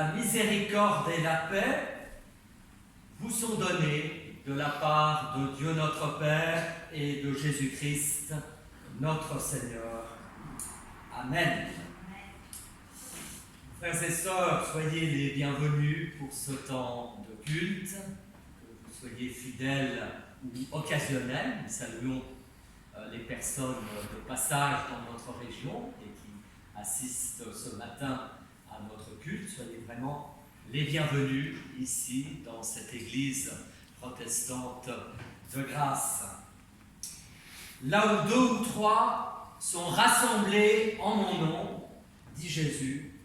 la miséricorde et la paix vous sont données de la part de Dieu notre Père et de Jésus-Christ, notre Seigneur. Amen. Frères et sœurs, soyez les bienvenus pour ce temps de culte, que vous soyez fidèles ou occasionnels. Nous saluons les personnes de passage dans notre région et qui assistent ce matin à notre culte. Soyez vraiment les bienvenus ici dans cette église protestante de grâce. Là où 2 ou 3 sont rassemblés en mon nom, dit Jésus,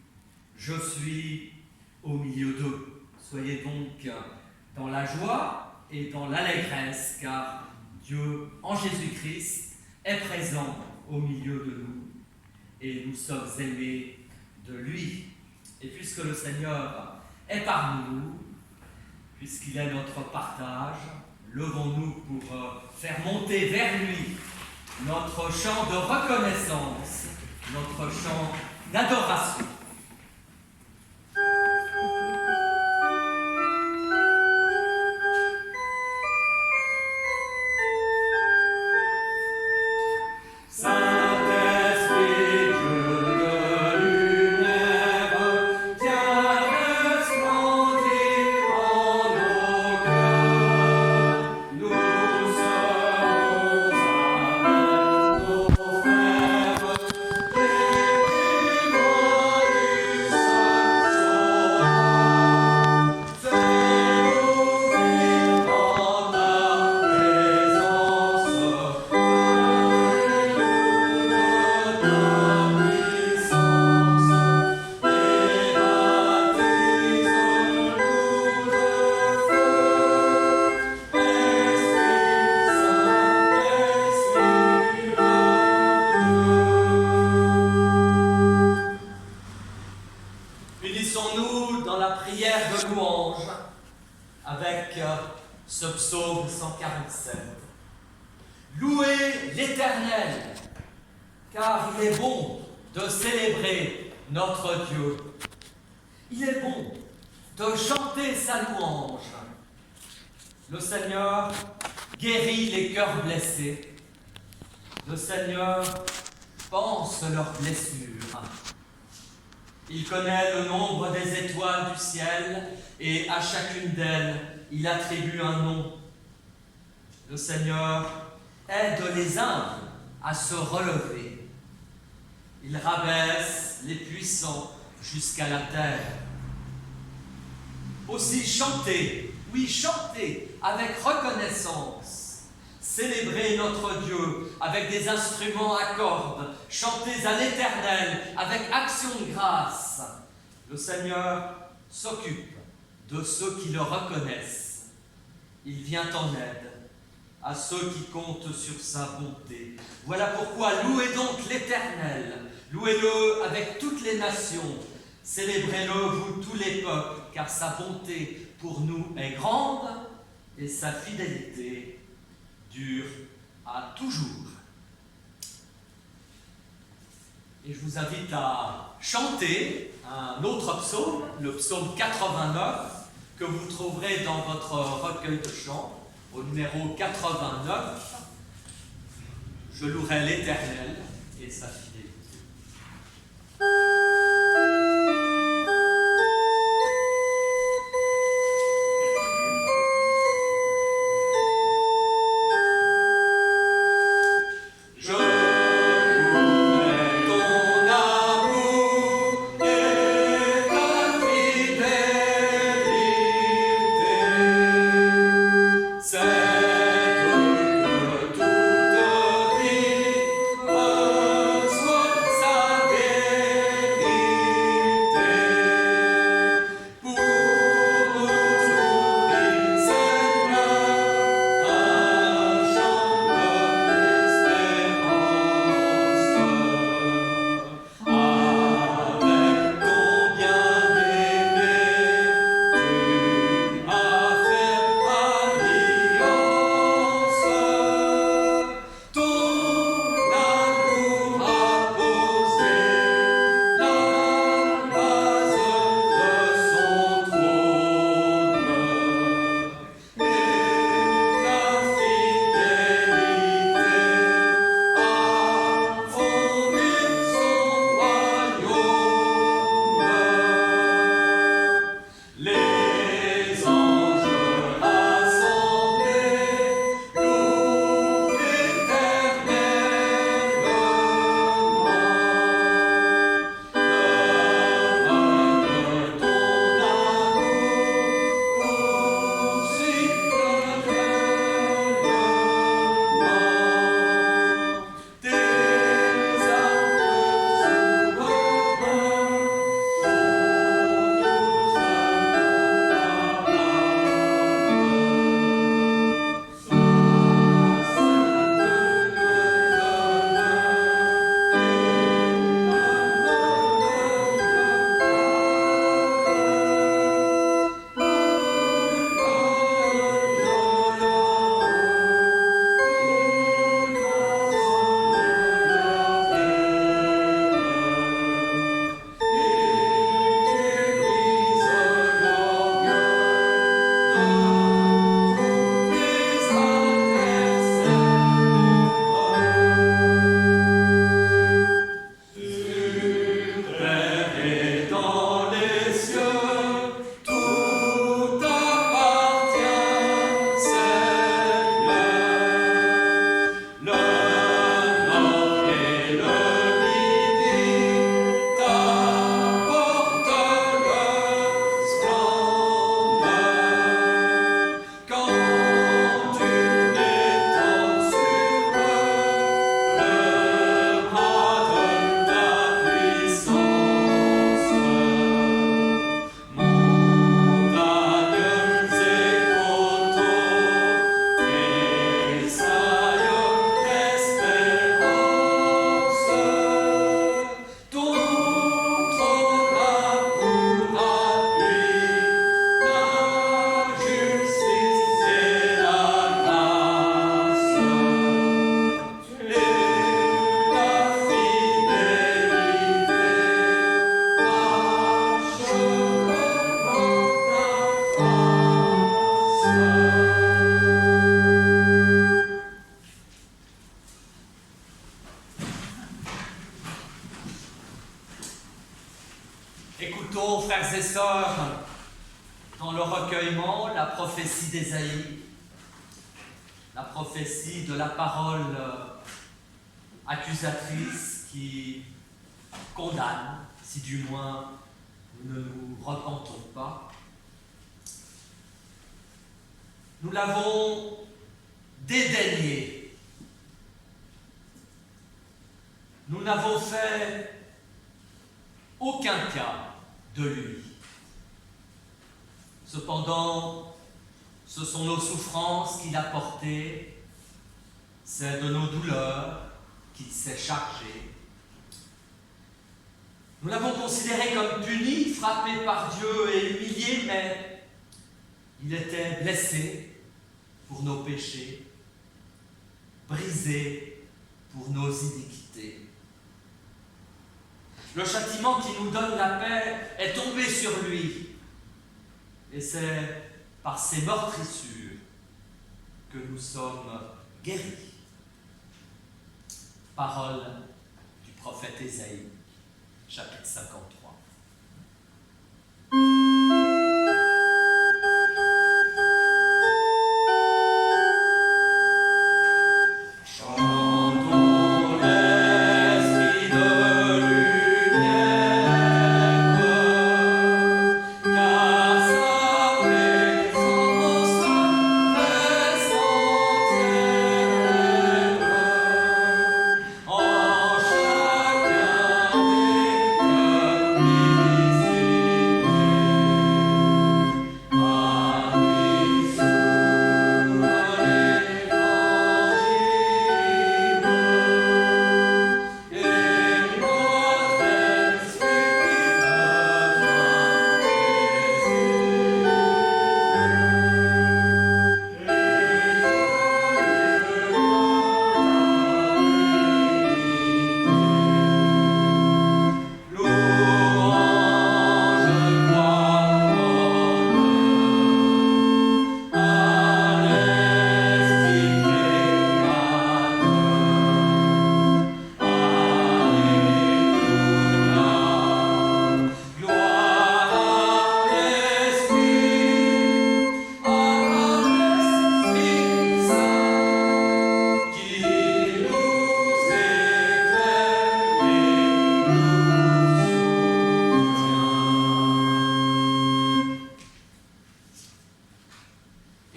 je suis au milieu d'eux. Soyez donc dans la joie et dans l'allégresse, car Dieu, en Jésus-Christ, est présent au milieu de nous et nous sommes aimés de lui. Et puisque le Seigneur est parmi nous, puisqu'il est notre partage, levons-nous pour faire monter vers lui notre chant de reconnaissance, notre chant d'adoration. Unissons-nous dans la prière de louange avec ce psaume 147. Louez l'Éternel, car il est bon de célébrer notre Dieu. Il est bon de chanter sa louange. Le Seigneur guérit les cœurs blessés. Le Seigneur pense leurs blessures. Il connaît le nombre des étoiles du ciel et à chacune d'elles, il attribue un nom. Le Seigneur aide les humbles à se relever. Il rabaisse les puissants jusqu'à la terre. Aussi chantez, oui chantez avec reconnaissance. Célébrez notre Dieu avec des instruments à cordes. Chantez à l'Éternel avec action de grâce. Le Seigneur s'occupe de ceux qui le reconnaissent. Il vient en aide à ceux qui comptent sur sa bonté. Voilà pourquoi louez donc l'Éternel. Louez-le avec toutes les nations. Célébrez-le, vous tous les peuples, car sa bonté pour nous est grande et sa fidélité dure à toujours. Et je vous invite à chanter un autre psaume, le psaume 89, que vous trouverez dans votre recueil de chants, au numéro 89. Je louerai l'Éternel et sa fidélité. Soit et sœurs, dans le recueillement, la prophétie d'Ésaïe, la prophétie de la parole accusatrice qui condamne, si du moins nous ne nous repentons pas, nous l'avons dédaigné. Nous n'avons fait aucun cas de lui. Cependant, ce sont nos souffrances qu'il a portées, c'est de nos douleurs qu'il s'est chargé. Nous l'avons considéré comme puni, frappé par Dieu et humilié, mais il était blessé pour nos péchés, brisé pour nos iniquités. Le châtiment qui nous donne la paix est tombé sur lui, et c'est par ses meurtrissures que nous sommes guéris. Parole du prophète Ésaïe, chapitre 53.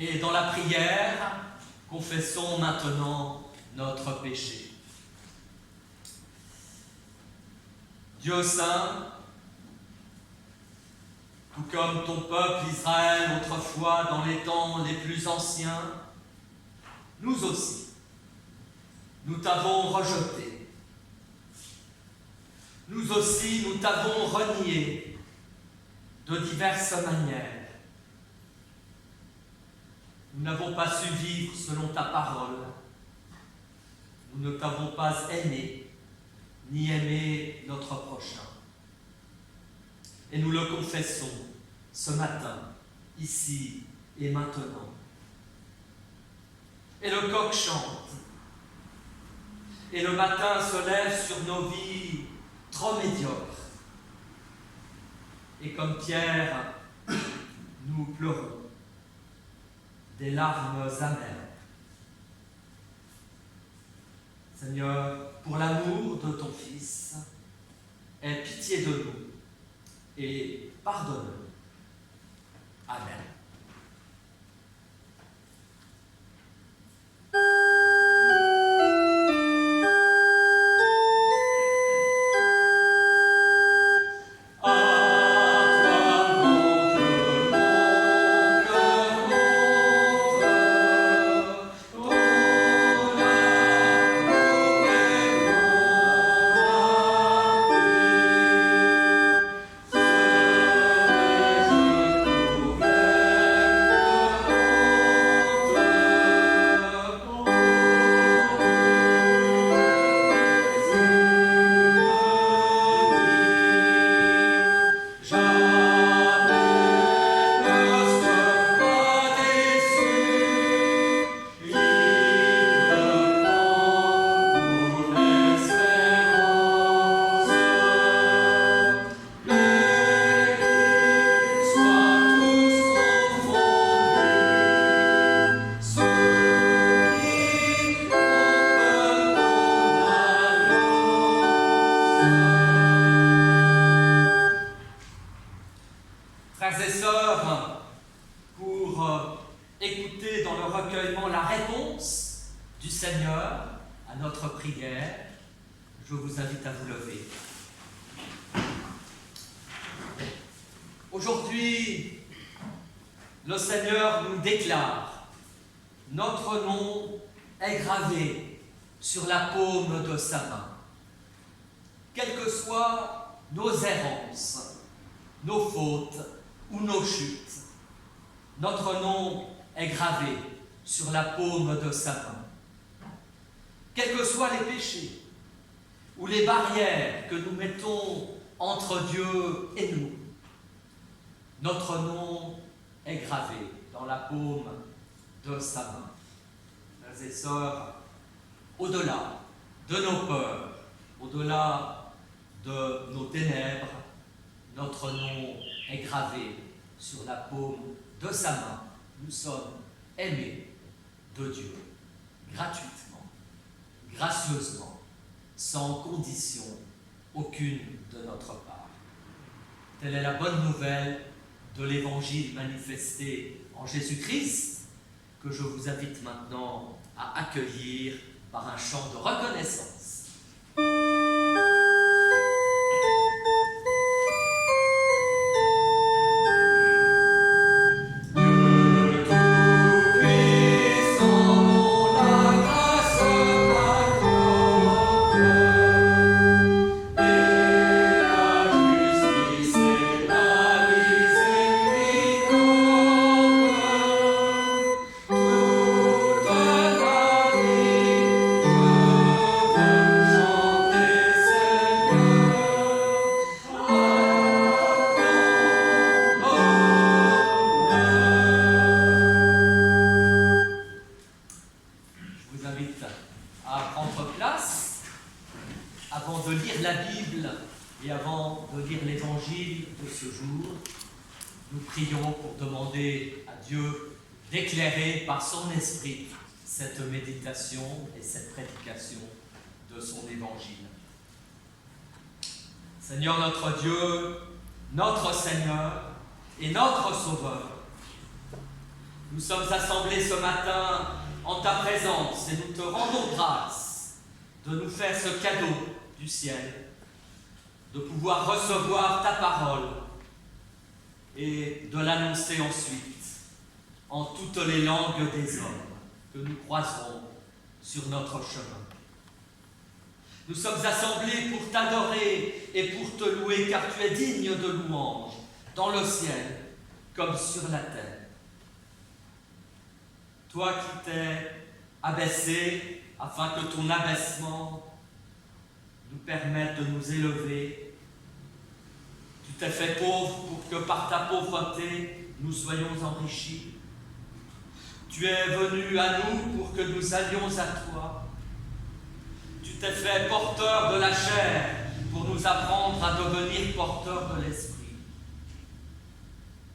Et dans la prière, confessons maintenant notre péché. Dieu saint, tout comme ton peuple Israël autrefois dans les temps les plus anciens, nous aussi, nous t'avons rejeté. Nous aussi, nous t'avons renié de diverses manières. Nous n'avons pas su vivre selon ta parole. Nous ne t'avons pas aimé, ni aimé notre prochain. Et nous le confessons ce matin, ici et maintenant. Et le coq chante. Et le matin se lève sur nos vies trop médiocres. Et comme Pierre, nous pleurons des larmes amères. Seigneur, pour l'amour de ton Fils, aie pitié de nous et pardonne-nous. Amen. Amen. Frères et sœurs, pour écouter dans le recueillement la réponse du Seigneur à notre prière, je vous invite à vous lever. Aujourd'hui, le Seigneur nous déclare: notre nom est gravé sur la paume de sa main. Quelles que soient nos errances, nos fautes ou nos chutes, notre nom est gravé sur la paume de sa main. Quels que soient les péchés ou les barrières que nous mettons entre Dieu et nous, notre nom est gravé dans la paume de sa main. Frères et sœurs, au-delà de nos peurs, au-delà de nos ténèbres, notre nom est gravé sur la paume de sa main. Nous sommes aimés de Dieu, gratuitement, gracieusement, sans condition aucune de notre part. Telle est la bonne nouvelle de l'Évangile manifesté en Jésus-Christ, que je vous invite maintenant à accueillir par un chant de reconnaissance. Par son esprit, cette méditation et cette prédication de son évangile. Seigneur notre Dieu, notre Seigneur et notre Sauveur, nous sommes assemblés ce matin en ta présence et nous te rendons grâce de nous faire ce cadeau du ciel, de pouvoir recevoir ta parole et de l'annoncer ensuite en toutes les langues des hommes que nous croiserons sur notre chemin. Nous sommes assemblés pour t'adorer et pour te louer, car tu es digne de louange, dans le ciel comme sur la terre. Toi qui t'es abaissé, afin que ton abaissement nous permette de nous élever. Tu t'es fait pauvre pour que par ta pauvreté, nous soyons enrichis. Tu es venu à nous pour que nous allions à toi. Tu t'es fait porteur de la chair pour nous apprendre à devenir porteurs de l'esprit.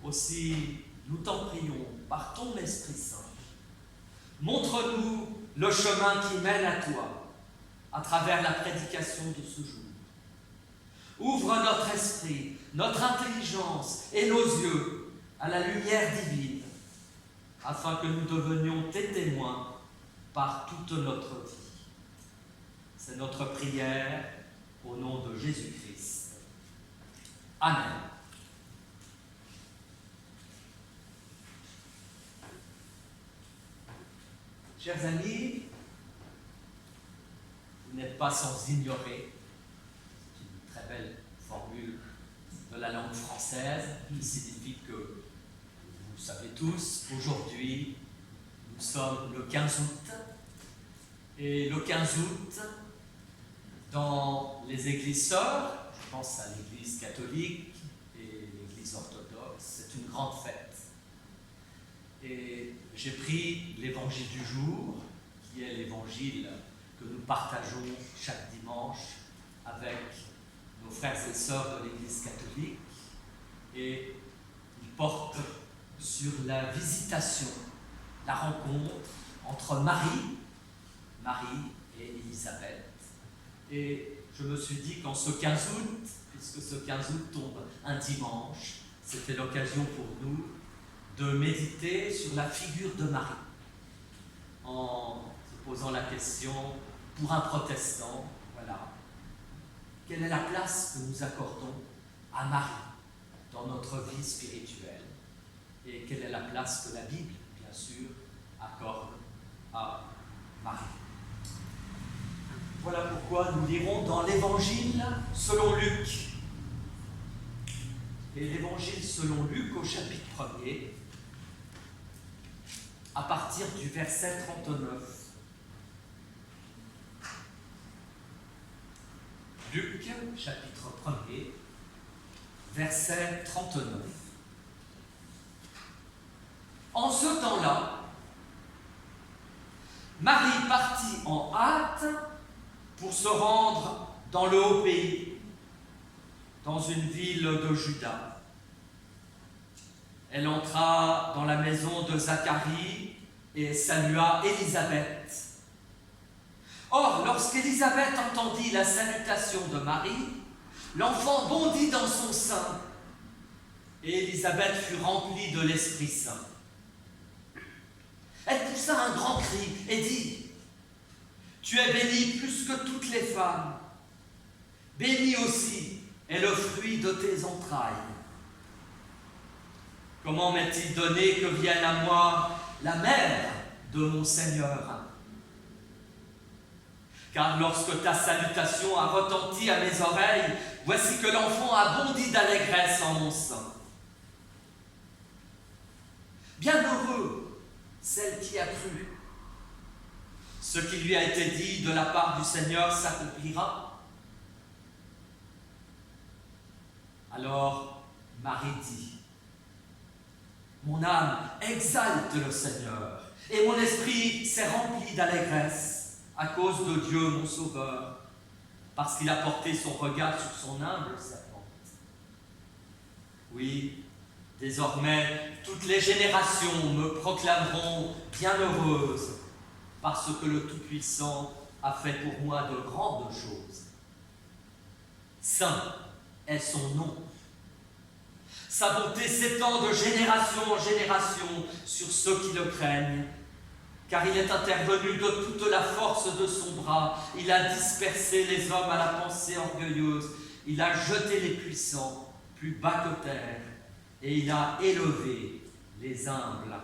Aussi, nous t'en prions par ton Esprit Saint. Montre-nous le chemin qui mène à toi à travers la prédication de ce jour. Ouvre notre esprit, notre intelligence et nos yeux à la lumière divine, afin que nous devenions tes témoins par toute notre vie. C'est notre prière au nom de Jésus-Christ. Amen. Chers amis, vous n'êtes pas sans ignorer, c'est une très belle formule de la langue française, qui signifie que vous savez tous, aujourd'hui, nous sommes le 15 août, et le 15 août, dans les églises sœurs, je pense à l'église catholique et l'église orthodoxe, c'est une grande fête. Et j'ai pris l'évangile du jour, qui est l'évangile que nous partageons chaque dimanche avec nos frères et sœurs de l'église catholique, et il porte sur la visitation, la rencontre entre Marie et Élisabeth. Et je me suis dit qu'en ce 15 août, puisque ce 15 août tombe un dimanche, c'était l'occasion pour nous de méditer sur la figure de Marie, en se posant la question, pour un protestant, voilà, quelle est la place que nous accordons à Marie dans notre vie spirituelle et quelle est la place que la Bible, bien sûr, accorde à Marie. Voilà pourquoi nous lirons dans l'Évangile selon Luc. Et l'Évangile selon Luc au chapitre 1er, à partir du verset 39. Luc, chapitre 1er, verset 39. En ce temps-là, Marie partit en hâte pour se rendre dans le haut pays, dans une ville de Juda. Elle entra dans la maison de Zacharie et salua Élisabeth. Or, lorsqu'Élisabeth entendit la salutation de Marie, l'enfant bondit dans son sein, et Élisabeth fut remplie de l'Esprit Saint. Elle poussa un grand cri et dit : « Tu es bénie plus que toutes les femmes. Béni aussi est le fruit de tes entrailles. Comment m'est-il donné que vienne à moi la mère de mon Seigneur ? Car lorsque ta salutation a retenti à mes oreilles, voici que l'enfant a bondi d'allégresse en mon sein. Bienheureux celle qui a cru. Ce qui lui a été dit de la part du Seigneur s'accomplira. » Alors Marie dit : « Mon âme exalte le Seigneur, et mon esprit s'est rempli d'allégresse à cause de Dieu mon Sauveur, parce qu'il a porté son regard sur son humble servante. Oui, désormais, toutes les générations me proclameront bienheureuse, parce que le Tout-Puissant a fait pour moi de grandes choses. Saint est son nom. Sa bonté s'étend de génération en génération sur ceux qui le craignent, car il est intervenu de toute la force de son bras. Il a dispersé les hommes à la pensée orgueilleuse. Il a jeté les puissants plus bas que terre, et il a élevé les humbles.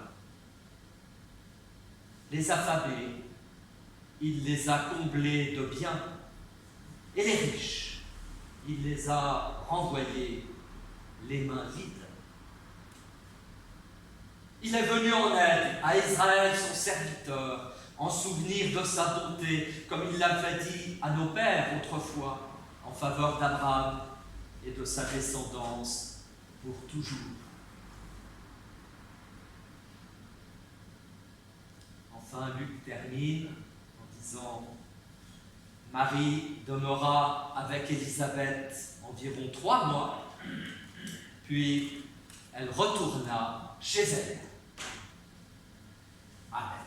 Les affamés, il les a comblés de biens, et les riches, il les a renvoyés les mains vides. Il est venu en aide à Israël, son serviteur, en souvenir de sa bonté, comme il l'avait dit à nos pères autrefois, en faveur d'Abraham et de sa descendance pour toujours. Enfin, Luc termine en disant : Marie demeura avec Élisabeth environ 3 mois, puis elle retourna chez elle. Amen.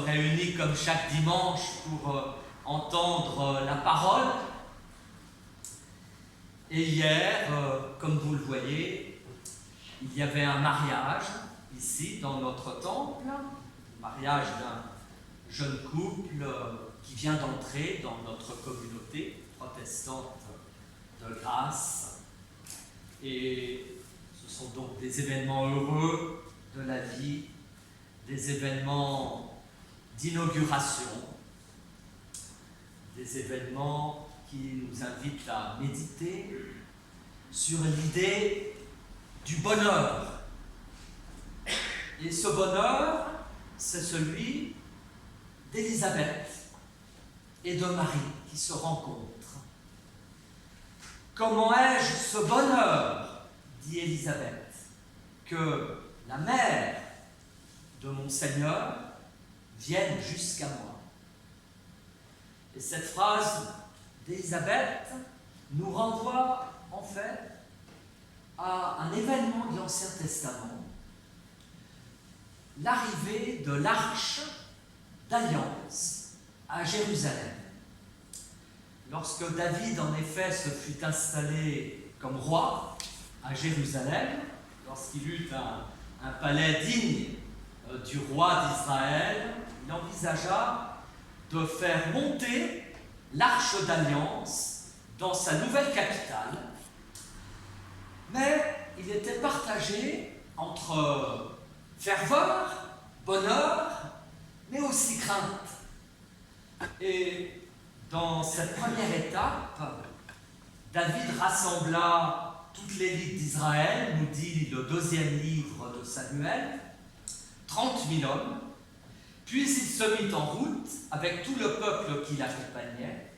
réunis comme chaque dimanche pour entendre la parole. Et hier, comme vous le voyez, il y avait un mariage ici dans notre temple, le mariage d'un jeune couple qui vient d'entrer dans notre communauté protestante de grâce. Et ce sont donc des événements heureux de la vie, des événements d'inauguration, des événements qui nous invitent à méditer sur l'idée du bonheur. Et ce bonheur, c'est celui d'Élisabeth et de Marie qui se rencontrent. Comment ai-je ce bonheur, dit Élisabeth, que la mère de mon Seigneur vienne jusqu'à moi. Et cette phrase d'Élisabeth nous renvoie en fait à un événement de l'Ancien Testament, l'arrivée de l'Arche d'Alliance à Jérusalem. Lorsque David, en effet, se fut installé comme roi à Jérusalem, lorsqu'il eut un palais digne du roi d'Israël, il envisagea de faire monter l'Arche d'Alliance dans sa nouvelle capitale. Mais il était partagé entre ferveur, bonheur, mais aussi crainte. Et dans cette première étape, David rassembla toute l'élite d'Israël, nous dit le 2e livre de Samuel, 30 000 hommes, puis il se mit en route avec tout le peuple qui l'accompagnait.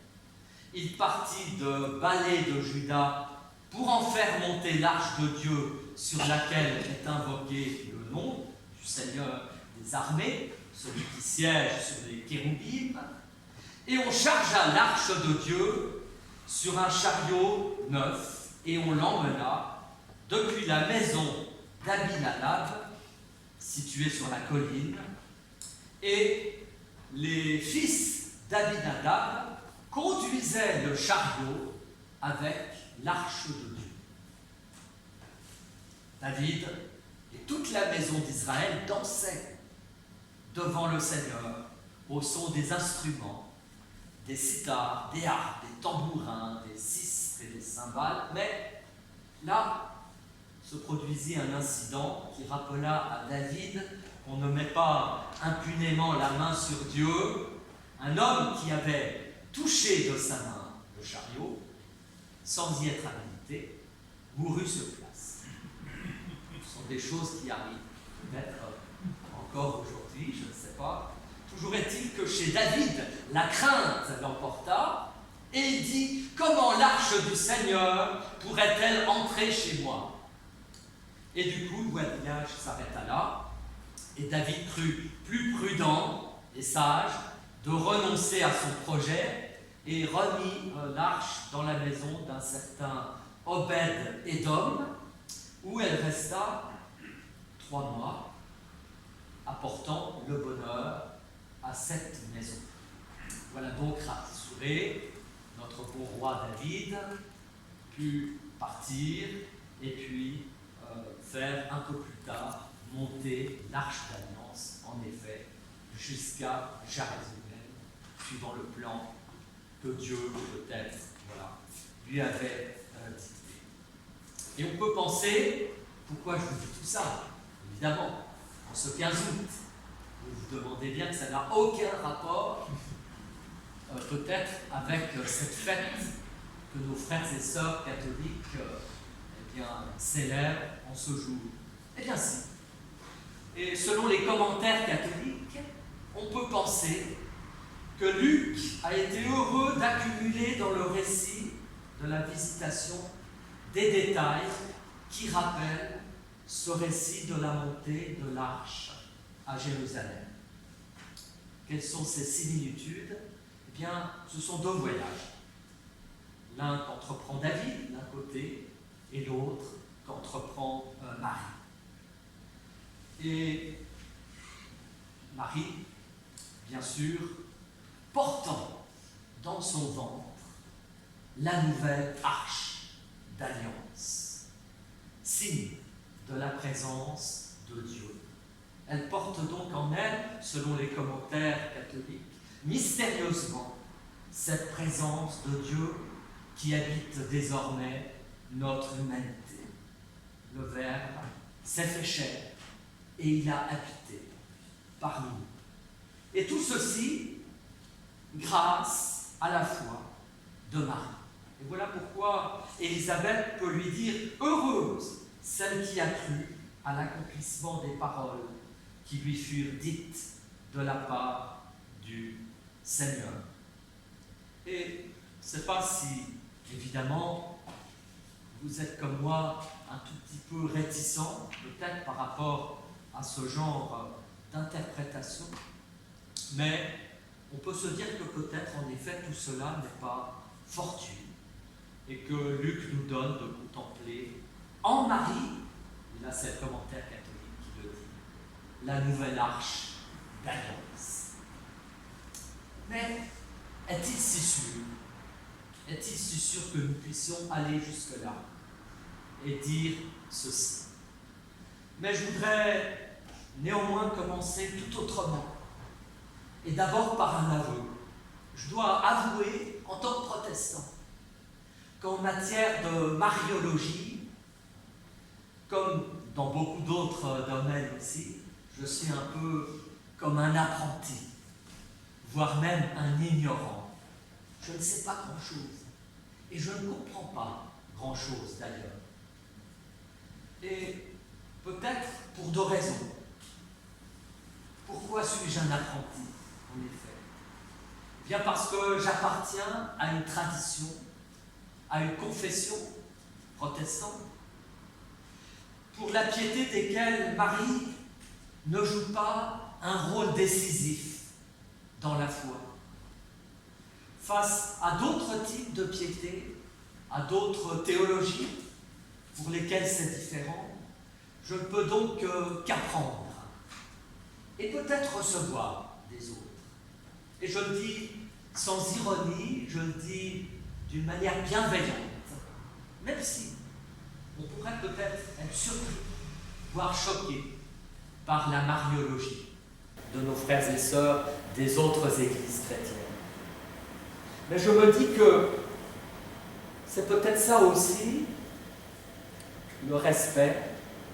Il partit de Balé de Juda pour en faire monter l'arche de Dieu sur laquelle est invoqué le nom du Seigneur des armées, celui qui siège sur les kéroubim, et on chargea l'arche de Dieu sur un chariot neuf et on l'emmena depuis la maison d'Abinadab, située sur la colline, et les fils d'Abinadab conduisaient le chariot avec l'arche de Dieu. David et toute la maison d'Israël dansaient devant le Seigneur au son des instruments, des sithars, des harpes, des tambourins, des sistres et des cymbales. Mais là se produisit un incident qui rappela à David qu'on ne met pas impunément la main sur Dieu. Un homme qui avait touché de sa main le chariot, sans y être habilité, mourut sur place. Ce sont des choses qui arrivent peut-être encore aujourd'hui, je ne sais pas. Toujours est-il que chez David, la crainte l'emporta, et il dit « Comment l'arche du Seigneur pourrait-elle entrer chez moi ?» Et du coup, le voyage s'arrêta là, et David crut plus prudent et sage de renoncer à son projet et remit l'arche dans la maison d'un certain Obed-Édom, où elle resta 3 mois, apportant le bonheur à cette maison. Voilà donc rassuré, notre beau roi David put partir et puis faire un peu plus tard monter l'arche d'alliance, en effet, jusqu'à Jérusalem, suivant le plan que Dieu, peut-être, lui avait dicté. Et on peut penser, pourquoi je vous dis tout ça? Évidemment, en ce 15 août, vous vous demandez bien que ça n'a aucun rapport, peut-être, avec cette fête que nos frères et sœurs catholiques célèbrent en ce jour. Eh bien si. Et selon les commentaires catholiques, on peut penser que Luc a été heureux d'accumuler dans le récit de la visitation des détails qui rappellent ce récit de la montée de l'arche à Jérusalem. Quelles sont ces similitudes? Eh bien, ce sont 2 voyages. L'un qu'entreprend David, d'un côté, et l'autre qu'entreprend Marie. Et Marie, bien sûr, portant dans son ventre la nouvelle arche d'alliance, signe de la présence de Dieu. Elle porte donc en elle, selon les commentaires catholiques, mystérieusement cette présence de Dieu qui habite désormais notre humanité. Le Verbe s'est fait chair et il a habité parmi nous. Et tout ceci grâce à la foi de Marie. Et voilà pourquoi Élisabeth peut lui dire « Heureuse celle qui a cru à l'accomplissement des paroles qui lui furent dites de la part du Seigneur. » Et je ne sais pas si, évidemment, vous êtes comme moi un tout petit peu réticent, peut-être par rapport à ce genre d'interprétation, mais on peut se dire que peut-être en effet tout cela n'est pas fortuit et que Luc nous donne de contempler en Marie, et là c'est le commentaire catholique qui le dit, la nouvelle arche d'alliance. Mais est-il si sûr? Est-il si sûr que nous puissions aller jusque-là et dire ceci? Mais je voudrais néanmoins commencer tout autrement. Et d'abord par un aveu. Je dois avouer, en tant que protestant, qu'en matière de mariologie, comme dans beaucoup d'autres domaines aussi, je suis un peu comme un apprenti, voire même un ignorant. Je ne sais pas grand-chose. Et je ne comprends pas grand-chose d'ailleurs. Et peut-être pour deux raisons. Pourquoi suis-je un apprenti, en effet? Bien parce que j'appartiens à une tradition, à une confession protestante, pour la piété desquelles Marie ne joue pas un rôle décisif dans la foi. Face à d'autres types de piété, à d'autres théologies pour lesquelles c'est différent, je ne peux donc qu'apprendre et peut-être recevoir des autres. Et je le dis sans ironie, je le dis d'une manière bienveillante, même si on pourrait peut-être être surpris, voire choqué par la mariologie de nos frères et sœurs des autres églises chrétiennes. Mais je me dis que c'est peut-être ça aussi, le respect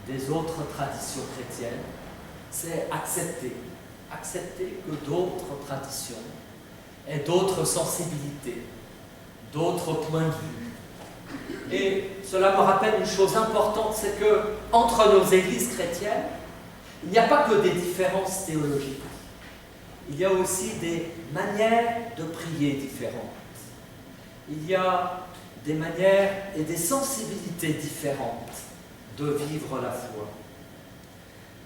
des autres traditions chrétiennes, c'est accepter que d'autres traditions aient d'autres sensibilités, d'autres points de vue. Et cela me rappelle une chose importante, c'est que entre nos églises chrétiennes, il n'y a pas que des différences théologiques. Il y a aussi des manières de prier différentes. Il y a des manières et des sensibilités différentes de vivre la foi.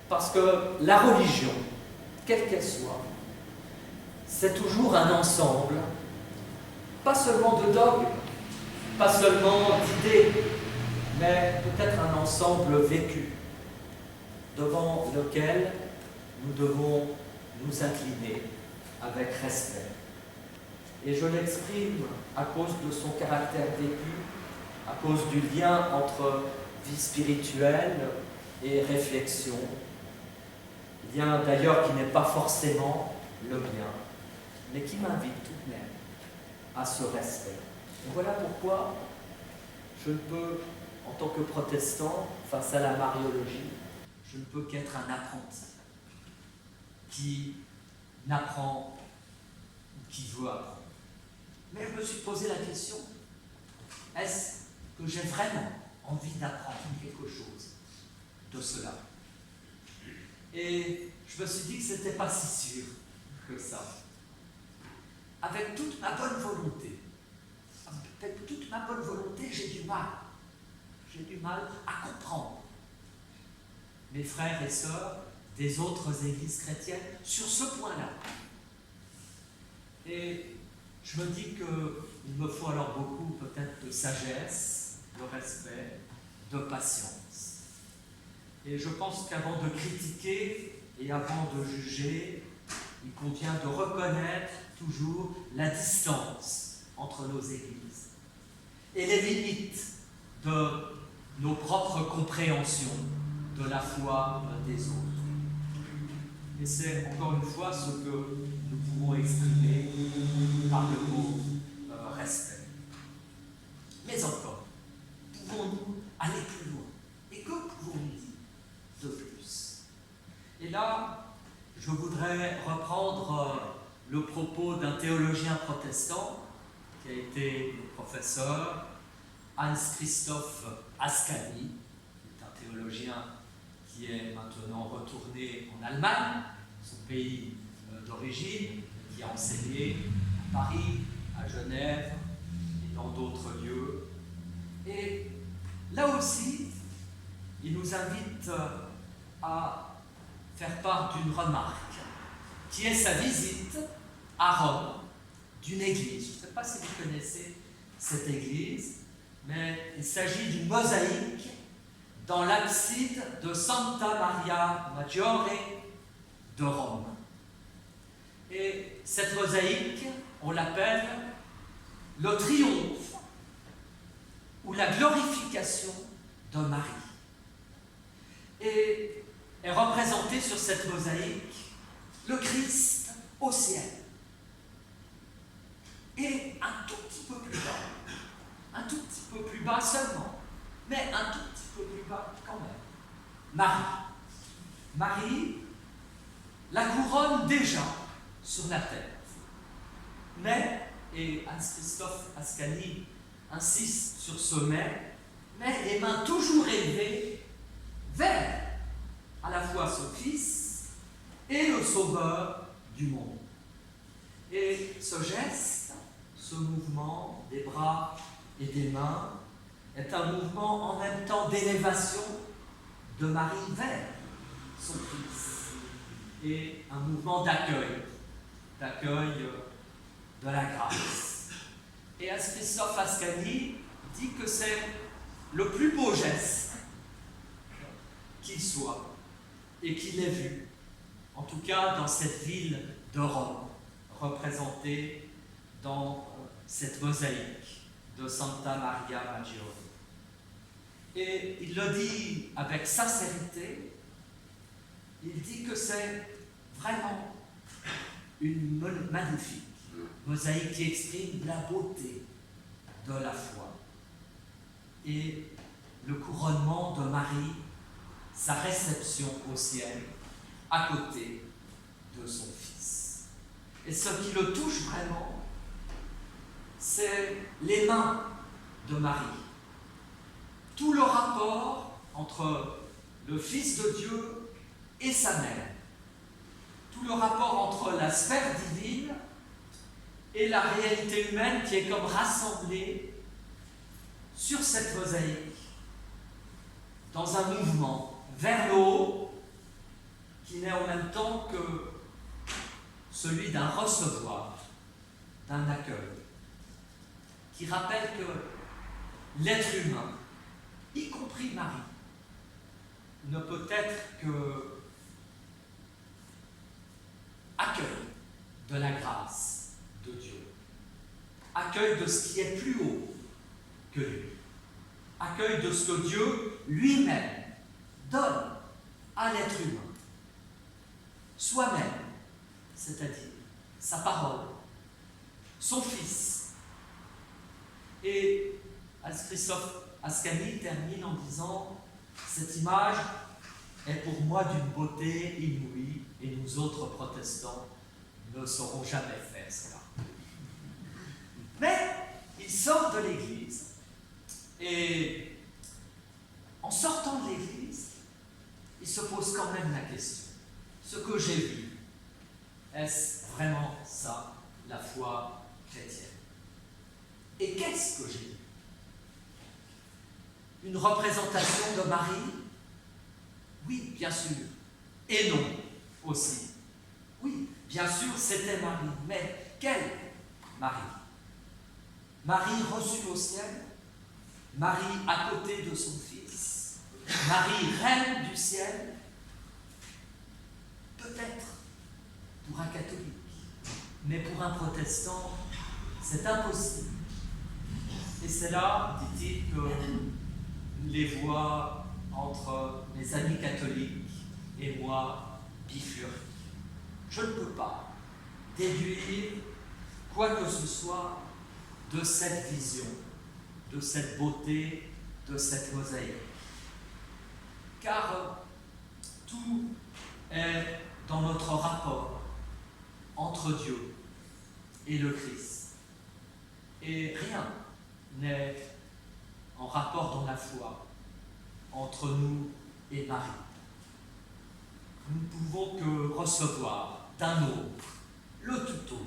Parce que la religion, quelle qu'elle soit, c'est toujours un ensemble, pas seulement de dogmes, pas seulement d'idées, mais peut-être un ensemble vécu, devant lequel nous devons nous incliner avec respect. Et je l'exprime à cause de son caractère vécu, à cause du lien entre vie spirituelle et réflexion, lien d'ailleurs qui n'est pas forcément le mien, mais qui m'invite tout de même à ce respect. Et voilà pourquoi je ne peux, en tant que protestant, face à la mariologie, je ne peux qu'être un apprenti qui n'apprend ou qui veut apprendre. Mais je me suis posé la question, est-ce que j'ai vraiment envie d'apprendre quelque chose de cela? Et je me suis dit que ce n'était pas si sûr que ça. Avec toute ma bonne volonté, j'ai du mal. J'ai du mal à comprendre mes frères et sœurs des autres églises chrétiennes sur ce point-là. Et je me dis qu'il me faut alors beaucoup peut-être de sagesse, de respect, de patience. Et je pense qu'avant de critiquer et avant de juger, il convient de reconnaître toujours la distance entre nos églises et les limites de nos propres compréhensions de la foi des autres. Et c'est encore une fois ce que nous pouvons exprimer par le mot respect. Mais encore, pouvons-nous aller plus loin? Et que pouvons-nous dire de plus? Et là, je voudrais reprendre le propos d'un théologien protestant qui a été professeur, Hans-Christoph Ascani, qui est un théologien qui est maintenant retourné en Allemagne, son pays d'origine, qui a enseigné à Paris, à Genève et dans d'autres lieux. Et là aussi, il nous invite à faire part d'une remarque, qui est sa visite à Rome d'une église. Je ne sais pas si vous connaissez cette église, mais il s'agit d'une mosaïque dans l'abside de Santa Maria Maggiore de Rome. Et cette mosaïque, on l'appelle le triomphe ou la glorification de Marie. Et est représenté sur cette mosaïque le Christ au ciel. Et un tout petit peu plus bas, un tout petit peu plus bas seulement, mais un tout petit peu plus bas quand même, Marie. Marie la couronne déjà sur la tête. Mais, et Hans-Christoph Ascani insiste sur ce mais les mains toujours élevées vers à la fois son Fils et le Sauveur du monde. Et ce geste, ce mouvement des bras et des mains, est un mouvement en même temps d'élévation de Marie vers son Fils et un mouvement d'accueil de la grâce. Et Hans-Christoph Ascani dit que c'est le plus beau geste qu'il soit et qu'il ait vu, en tout cas dans cette ville de Rome, représentée dans cette mosaïque de Santa Maria Maggiore. Et il le dit avec sincérité, il dit que c'est vraiment une magnifique mosaïque qui exprime la beauté de la foi et le couronnement de Marie, sa réception au ciel à côté de son Fils. Et ce qui le touche vraiment, c'est les mains de Marie. Tout le rapport entre le Fils de Dieu et sa mère. Tout le rapport entre la sphère divine et la réalité humaine qui est comme rassemblée sur cette mosaïque dans un mouvement vers le haut qui n'est en même temps que celui d'un recevoir, d'un accueil, qui rappelle que l'être humain, y compris Marie, ne peut être que accueil de la grâce de Dieu, accueil de ce qui est plus haut que lui, accueil de ce que Dieu lui-même donne à l'être humain, soi-même, c'est-à-dire sa parole, son Fils. Et Hans-Christoph Ascani termine en disant « Cette image est pour moi d'une beauté inouïe et nous autres protestants ne saurons jamais faire cela. » Mais il sort de l'Église et en sortant de l'Église, il se pose quand même la question. Ce que j'ai vu, est-ce vraiment ça, la foi chrétienne? Et qu'est-ce que j'ai vu? Une représentation de Marie? Oui, bien sûr. Et non, aussi. Oui, bien sûr, c'était Marie. Mais quelle Marie? Marie reçue au ciel? Marie à côté de son Fils? Marie reine du ciel? Peut-être pour un catholique. Mais pour un protestant, c'est impossible. Et c'est là, dit-il, que les voies entre mes amis catholiques et moi bifurquent. Je ne peux pas déduire quoi que ce soit de cette vision, de cette beauté, de cette mosaïque. Car tout est dans notre rapport entre Dieu et le Christ. Et rien n'est en rapport dans la foi entre nous et Marie. Nous ne pouvons que recevoir d'un autre le tout autre.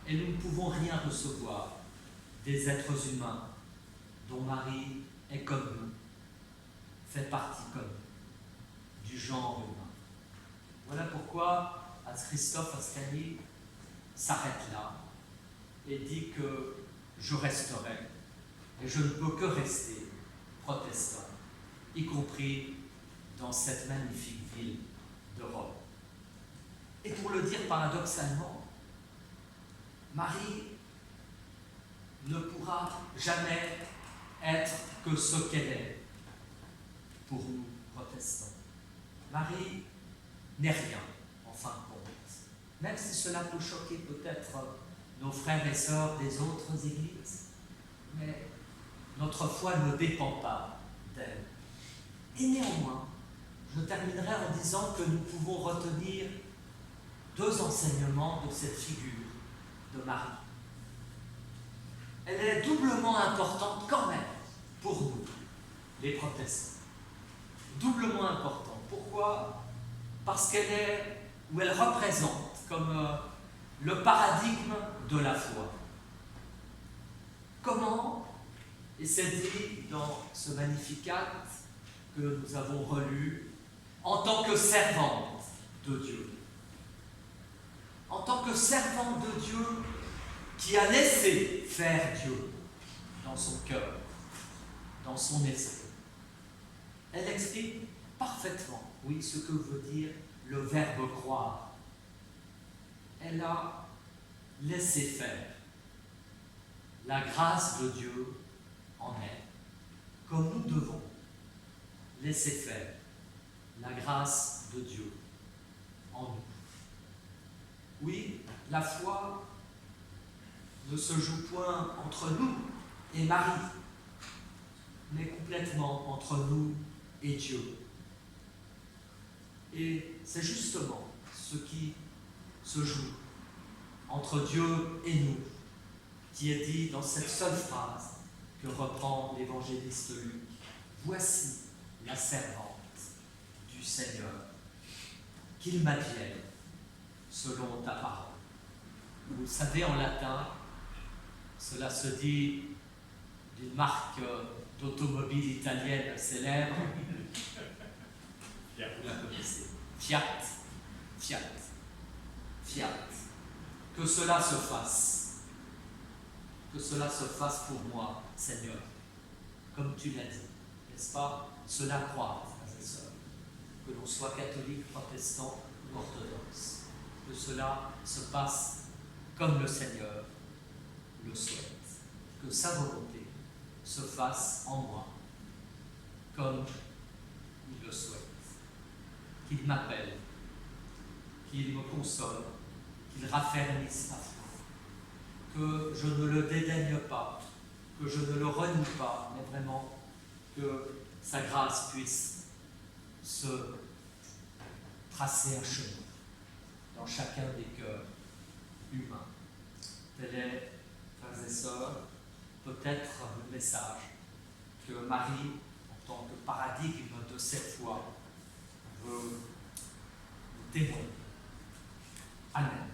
Et nous ne pouvons rien recevoir des êtres humains dont Marie est comme nous, fait partie comme nous, du genre humain. Voilà pourquoi Christophe Ascani s'arrête là et dit que je resterai, et je ne peux que rester protestant, y compris dans cette magnifique ville de Rome. Et pour le dire paradoxalement, Marie ne pourra jamais être que ce qu'elle est pour nous protestants. Marie n'est rien, en fin de compte. Même si cela peut choquer peut-être nos frères et sœurs des autres églises, mais notre foi ne dépend pas d'elle. Et néanmoins, je terminerai en disant que nous pouvons retenir deux enseignements de cette figure de Marie. Elle est doublement importante quand même pour nous, les protestants. Doublement importante. Pourquoi ? Parce qu'elle est, ou elle représente comme le paradigme de la foi. Comment ? Et c'est dit dans ce Magnificat que nous avons relu, en tant que servante de Dieu. En tant que servante de Dieu qui a laissé faire Dieu dans son cœur, dans son esprit. Elle exprime parfaitement, oui, ce que veut dire le verbe croire. Elle a laissé faire. La grâce de Dieu en elle, comme nous devons laisser faire la grâce de Dieu en nous. Oui, la foi ne se joue point entre nous et Marie, mais complètement entre nous et Dieu. Et c'est justement ce qui se joue entre Dieu et nous, qui est dit dans cette seule phrase que reprend l'évangéliste Luc. Voici la servante du Seigneur, qu'il m'advienne selon ta parole. Vous savez, en latin, cela se dit d'une marque d'automobile italienne célèbre. Vous la connaissez. Fiat, fiat, fiat. Que cela se fasse. Que cela se fasse pour moi, Seigneur. Comme tu l'as dit, n'est-ce pas? Cela croit, frères et sœurs. Que l'on soit catholique, protestant ou orthodoxe. Que cela se passe comme le Seigneur le souhaite. Que sa volonté se fasse en moi, comme il le souhaite. Qu'il m'appelle, qu'il me console, qu'il raffermisse ma foi. Que je ne le dédaigne pas, que je ne le renie pas, mais vraiment que sa grâce puisse se tracer un chemin dans chacun des cœurs humains. Tel est, frères et sœurs, peut-être le message que Marie, en tant que paradigme de cette foi, veut nous témoigner. Amen.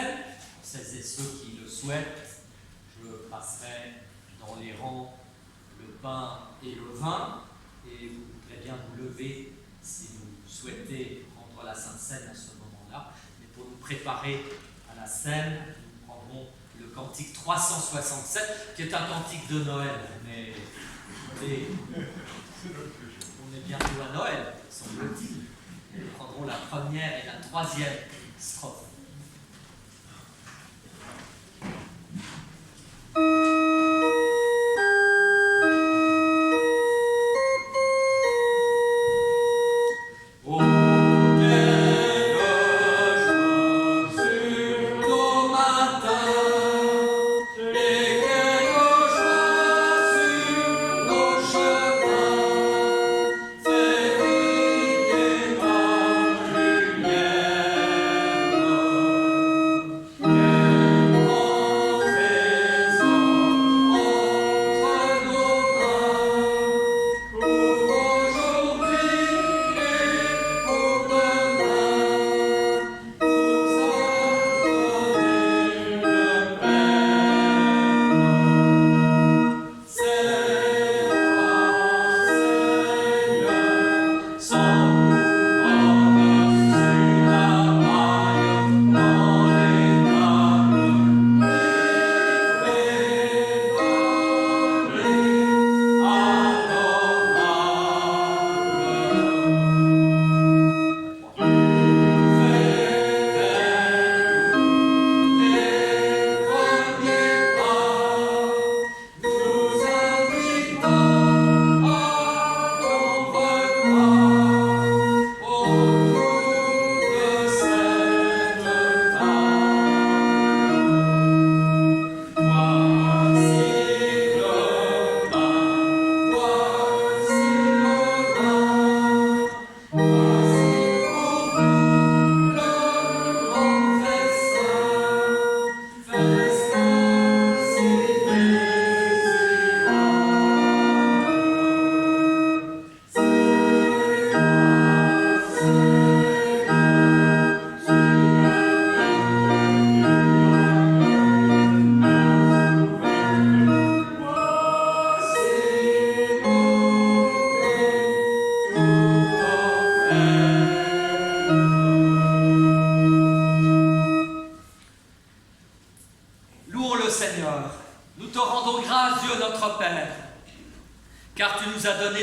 scène. Pour celles et ceux qui le souhaitent, je passerai dans les rangs le pain et le vin, et vous pourrez bien vous lever si vous souhaitez prendre la Sainte Seine à ce moment-là. Mais pour nous préparer à la scène, nous prendrons le cantique 367, qui est un cantique de Noël. Mais on est bientôt à Noël, semble-t-il. Nous prendrons la première et la troisième strophe.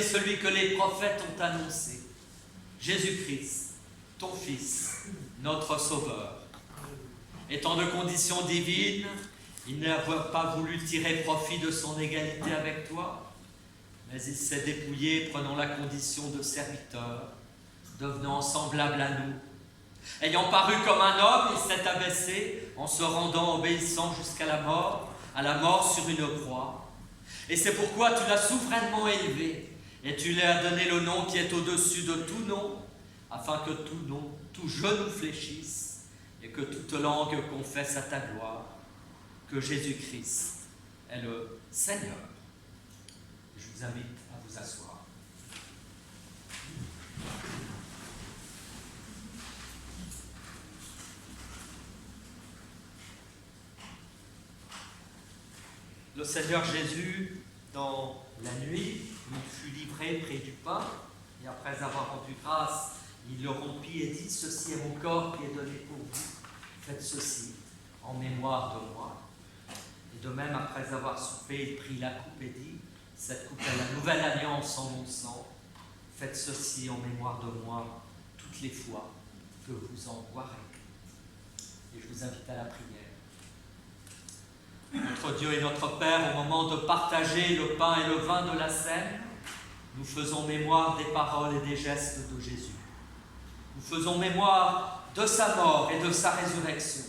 Celui que les prophètes ont annoncé, Jésus-Christ, ton Fils, notre Sauveur. Étant de condition divine, il n'a pas voulu tirer profit de son égalité avec toi, mais il s'est dépouillé, prenant la condition de serviteur, devenant semblable à nous. Ayant paru comme un homme, il s'est abaissé en se rendant obéissant jusqu'à la mort sur une croix. Et c'est pourquoi tu l'as souverainement élevé, et tu lui as donné le nom qui est au-dessus de tout nom, afin que tout genou fléchisse, et que toute langue confesse à ta gloire, que Jésus-Christ est le Seigneur. Je vous invite à vous asseoir. Le Seigneur Jésus, dans la nuit, il fut livré près du pain, et après avoir rendu grâce, il le rompit et dit « Ceci est mon corps qui est donné pour vous. Faites ceci en mémoire de moi. » Et de même, après avoir soupé, il prit la coupe et dit « Cette coupe est la nouvelle alliance en mon sang. Faites ceci en mémoire de moi toutes les fois que vous en boirez. » Et je vous invite à la prière. Notre Dieu et notre Père, au moment de partager le pain et le vin de la scène, nous faisons mémoire des paroles et des gestes de Jésus. Nous faisons mémoire de sa mort et de sa résurrection.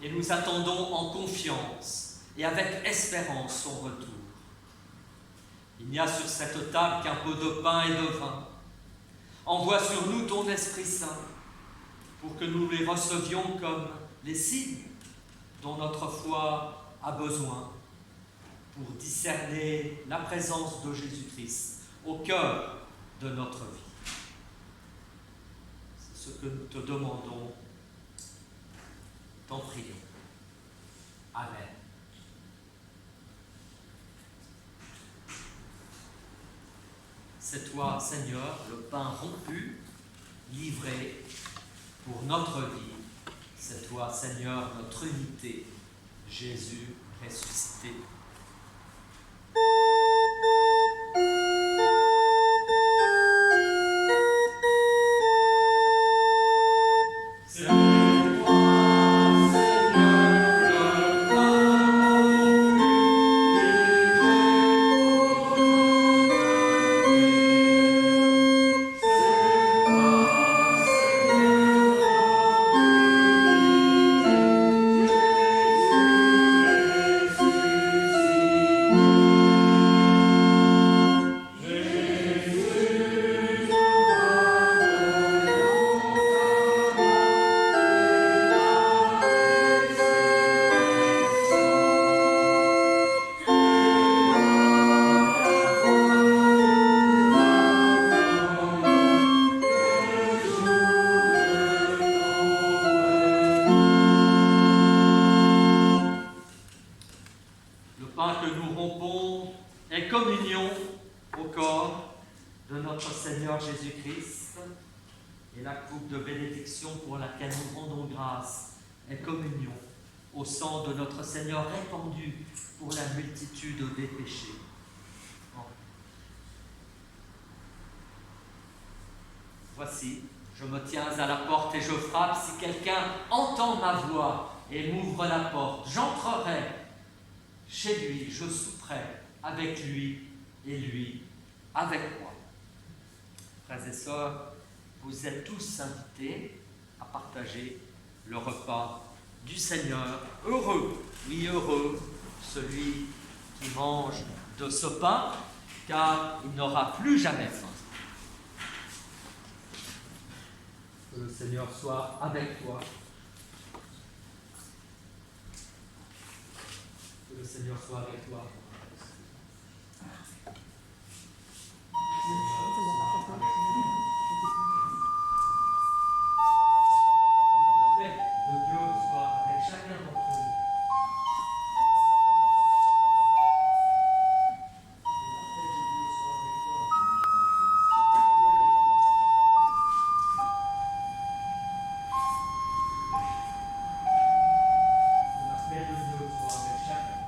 Et nous attendons en confiance et avec espérance son retour. Il n'y a sur cette table qu'un peu de pain et de vin. Envoie sur nous ton Esprit Saint pour que nous les recevions comme les signes dont notre foi a besoin pour discerner la présence de Jésus-Christ au cœur de notre vie. C'est ce que nous te demandons t'en prions. Amen. C'est toi, Seigneur, le pain rompu, livré pour notre vie. C'est toi, Seigneur, notre unité. Jésus ressuscité. Jésus-Christ, et la coupe de bénédiction pour laquelle nous rendons grâce est communion au sang de notre Seigneur répandu pour la multitude des péchés. Voici, je me tiens à la porte et je frappe. Si quelqu'un entend ma voix et m'ouvre la porte, j'entrerai chez lui, je souperai avec lui et lui avec moi. Frères et sœurs, vous êtes tous invités à partager le repas du Seigneur. Heureux, oui heureux, celui qui mange de ce pain, car il n'aura plus jamais faim. Que le Seigneur soit avec toi. Que le Seigneur soit avec toi. La paix de Dieu soit avec chacun d'entre nous. La paix de Dieu soit avec chacun.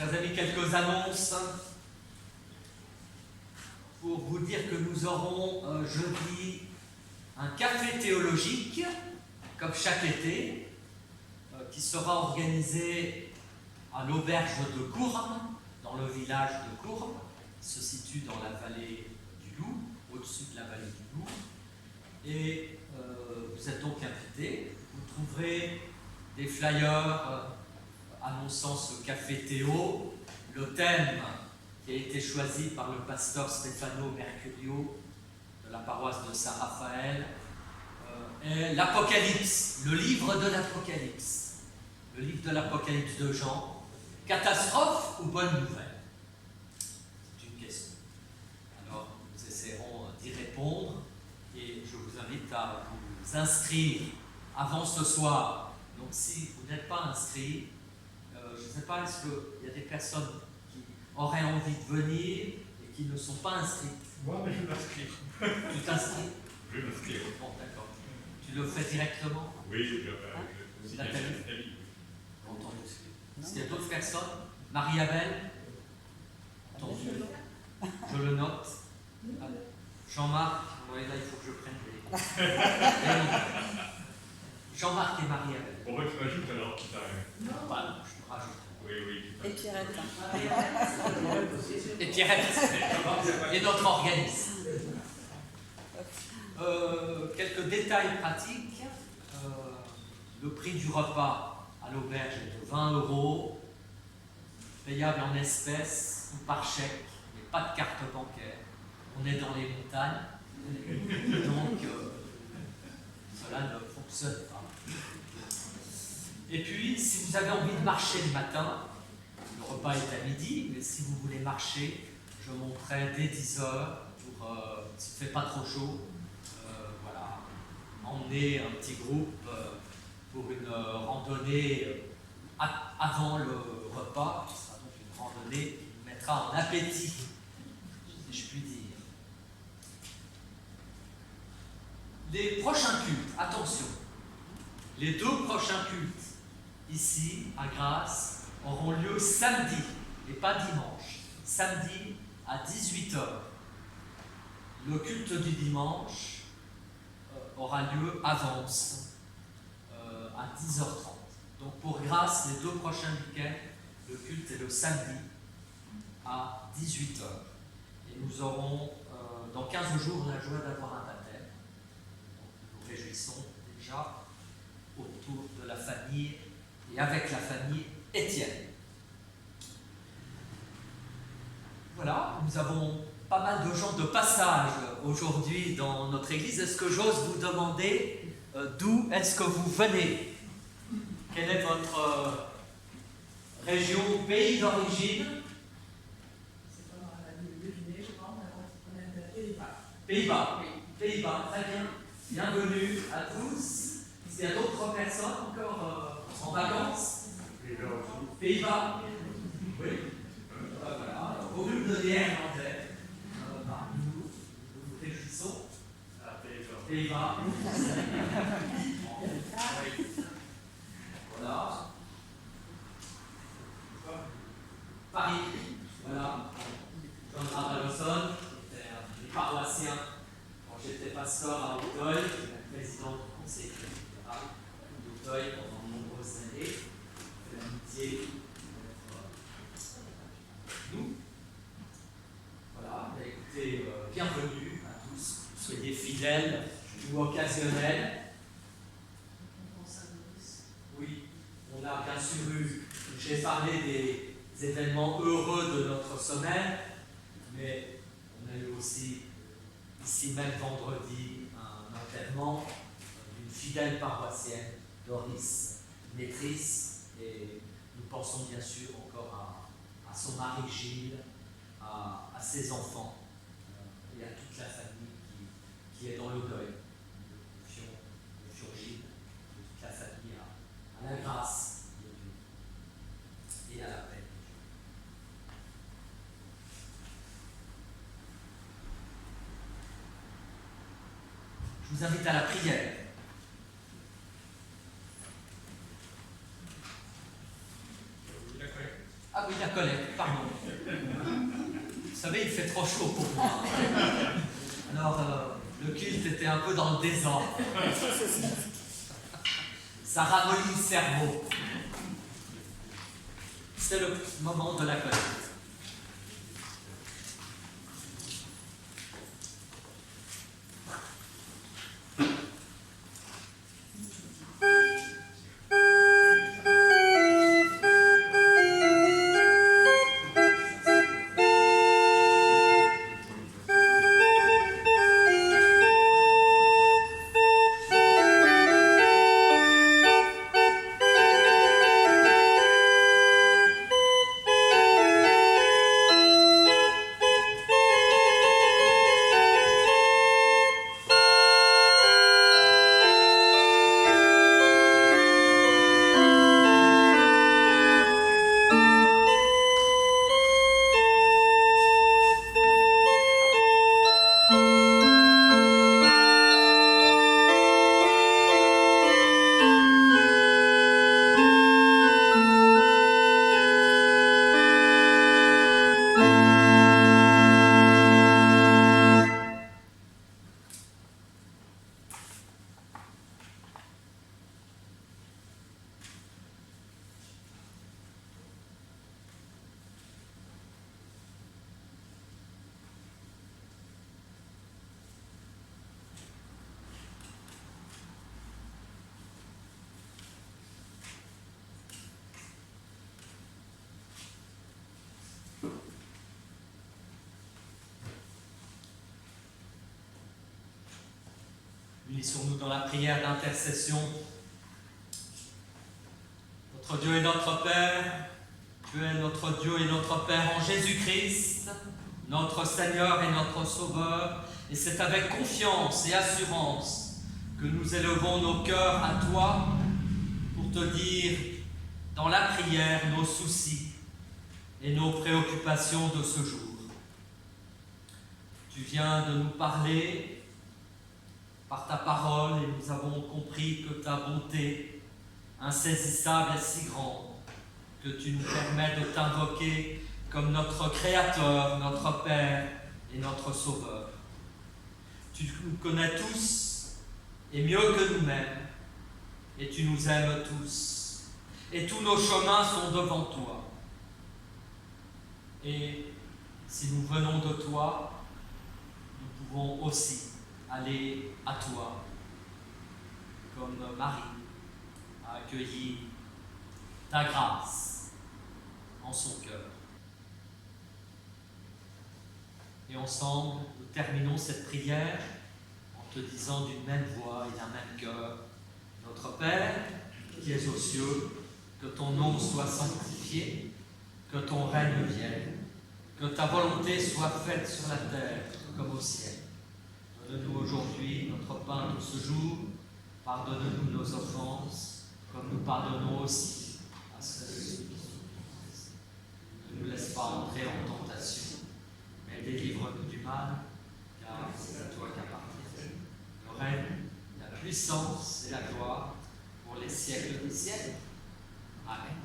Chers amis, quelques annonces pour vous dire que nous aurons jeudi un café théologique, comme chaque été, qui sera organisé à l'auberge de Courmes, dans le village de Courmes, qui se situe dans la vallée du Loup, au-dessus de la vallée du Loup. Et vous êtes donc invités. Vous trouverez des flyers annonçant ce café théo. Le thème qui a été choisi par le pasteur Stefano Mercurio de la paroisse de Saint-Raphaël est l'Apocalypse, le livre de l'Apocalypse. Le livre de l'Apocalypse de Jean. Catastrophe ou bonne nouvelle? C'est une question. Alors, nous essaierons d'y répondre et je vous invite à vous inscrire avant ce soir. Donc, si vous n'êtes pas inscrit, je ne sais pas, est-ce qu'il y a des personnes qui auraient envie de venir et qui ne sont pas inscrites? Moi, mais je vais m'inscrire. Tu t'inscris? Je vais m'inscrire. Bon, d'accord. Tu le fais directement? Oui, je Entendu. Est-ce qu'il y a d'autres personnes? Marie-Abel? Entendu. Je le note. Jean-Marc? Oui, là, il faut que je prenne des noms. Jean-Marc et Marie-Abel. Bon, bah, tu m'ajoutes alors, putain. Non, je me rajoute. Oui, oui. Et Pierrette. Et Pierrette. Et notre organisme. Quelques détails pratiques. Le prix du repas à l'auberge est de 20 €, payable en espèces ou par chèque, mais pas de carte bancaire. On est dans les montagnes, donc cela ne fonctionne pas. Et puis, si vous avez envie de marcher le matin, le repas est à midi, mais si vous voulez marcher, je monterai dès 10 heures pour, s'il ne fait pas trop chaud, voilà, emmener un petit groupe pour une randonnée avant le repas, qui sera donc une randonnée qui nous mettra en appétit, si je puis dire. Les prochains cultes, attention, les 2 prochains cultes ici, à Grasse, auront lieu samedi, et pas dimanche. Samedi à 18 h. Le culte du dimanche aura lieu à Vence, à 10 h 30. Donc pour Grasse, les 2 prochains week-ends, le culte est le samedi à 18 h. Et nous aurons dans 15 jours la joie d'avoir un baptême. Donc nous nous réjouissons déjà autour de la famille et avec la famille Étienne. Voilà, nous avons pas mal de gens de passage aujourd'hui dans notre église. Est-ce que j'ose vous demander d'où est-ce que vous venez? Quelle est votre région ou pays d'origine? C'est pas dans la ville de Guinée, je pense, on est de Pays-Bas. Pays-Bas. Pays-Bas, très bien. Bienvenue à tous. Est-ce qu'il y a d'autres personnes encore en vacances? Pays-Bas. Oui. Voilà. Au lieu de néerlandais, nous nous réjouissons. Pays-Bas. Voilà. Paris. Voilà. Jean Ravalosson, j'étais un paroissien quand j'étais pasteur à Auteuil, président du conseil général d'Auteuil pendant de nombreuses années. J'ai fait l'amitié d'être nous. Voilà, écoutez, bienvenue à tous. Soyez fidèles ou occasionnels. Oui, on a bien sûr eu, j'ai parlé des événements heureux de notre semaine, mais on a eu aussi, ici même vendredi, un enterrement d'une fidèle paroissienne, Doris Maîtrise, et nous pensons bien sûr encore à son mari Gilles, à ses enfants et à toute la famille qui est dans le deuil. Nous confions Gilles, de toute la famille à la grâce de Dieu et à la paix de Dieu. Je vous invite à la prière. Ah oui, la collecte, pardon. Vous savez, il fait trop chaud pour moi. Alors, le culte était un peu dans le désordre. Ça ramollit le cerveau. C'est le moment de la collecte. Unissons-nous dans la prière d'intercession. Notre Dieu et notre Père, tu es notre Dieu et notre Père en Jésus-Christ, notre Seigneur et notre Sauveur, et c'est avec confiance et assurance que nous élevons nos cœurs à toi pour te dire dans la prière nos soucis et nos préoccupations de ce jour. Tu viens de nous parler par ta parole, et nous avons compris que ta bonté insaisissable est si grande que tu nous permets de t'invoquer comme notre Créateur, notre Père et notre Sauveur. Tu nous connais tous, et mieux que nous-mêmes, et tu nous aimes tous, et tous nos chemins sont devant toi. Et si nous venons de toi, nous pouvons aussi aller à toi, comme Marie a accueilli ta grâce en son cœur. Et ensemble, nous terminons cette prière en te disant d'une même voix et d'un même cœur: Notre Père, qui es aux cieux, que ton nom soit sanctifié, que ton règne vienne, que ta volonté soit faite sur la terre comme au ciel. Donne-nous aujourd'hui notre pain de ce jour. Pardonne-nous nos offenses, comme nous pardonnons aussi à ceux qui nous offensent. Ne nous laisse pas entrer en tentation, mais délivre-nous du mal, car c'est à toi qu'appartient le règne, la puissance et la gloire pour les siècles des siècles. Amen.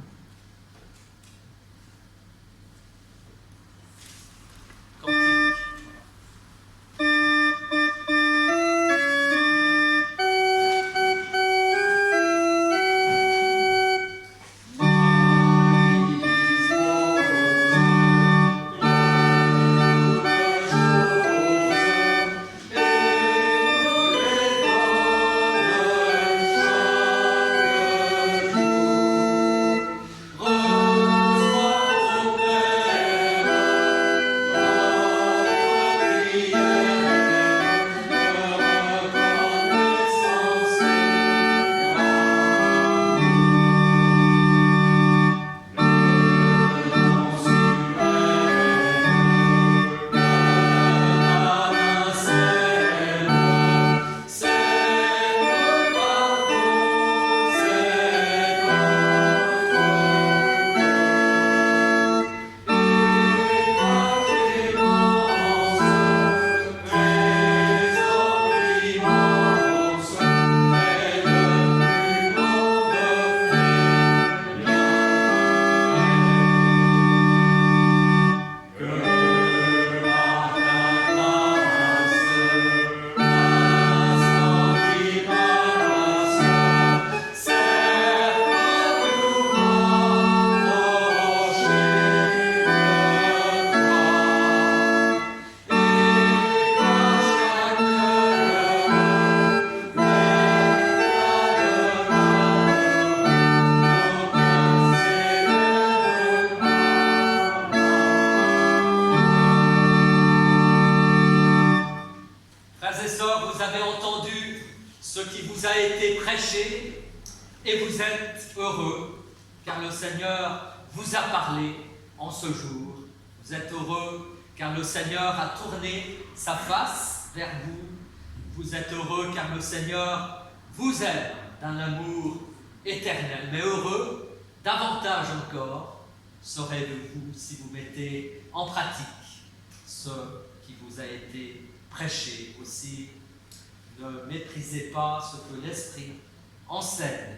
et vous êtes heureux, car le Seigneur vous a parlé en ce jour. Vous êtes heureux, car le Seigneur a tourné sa face vers vous. Vous êtes heureux, car le Seigneur vous aime d'un amour éternel. Mais heureux, davantage encore, serez-vous si vous mettez en pratique ce qui vous a été prêché. Aussi, ne méprisez pas ce que l'Esprit enseigne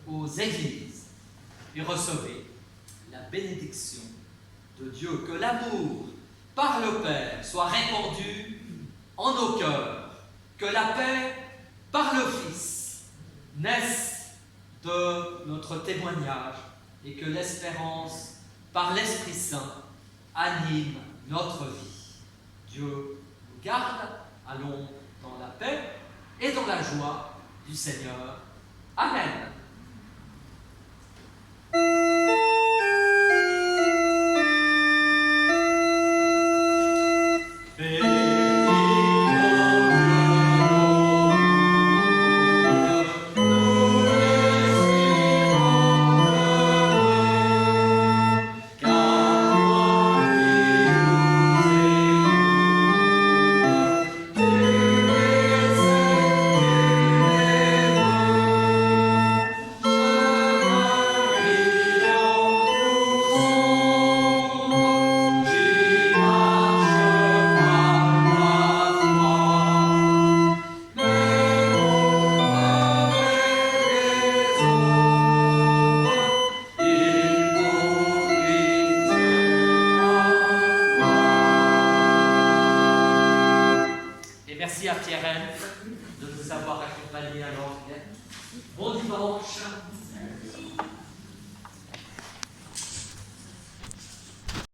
aux églises et recevez la bénédiction de Dieu. Que l'amour par le Père soit répandu en nos cœurs. Que la paix par le Fils naisse de notre témoignage et que l'espérance par l'Esprit Saint anime notre vie. Dieu nous garde, allons dans la paix et dans la joie du Seigneur. Amen. Merci à Pierre de nous avoir accompagnés à l'orgue. Bon dimanche.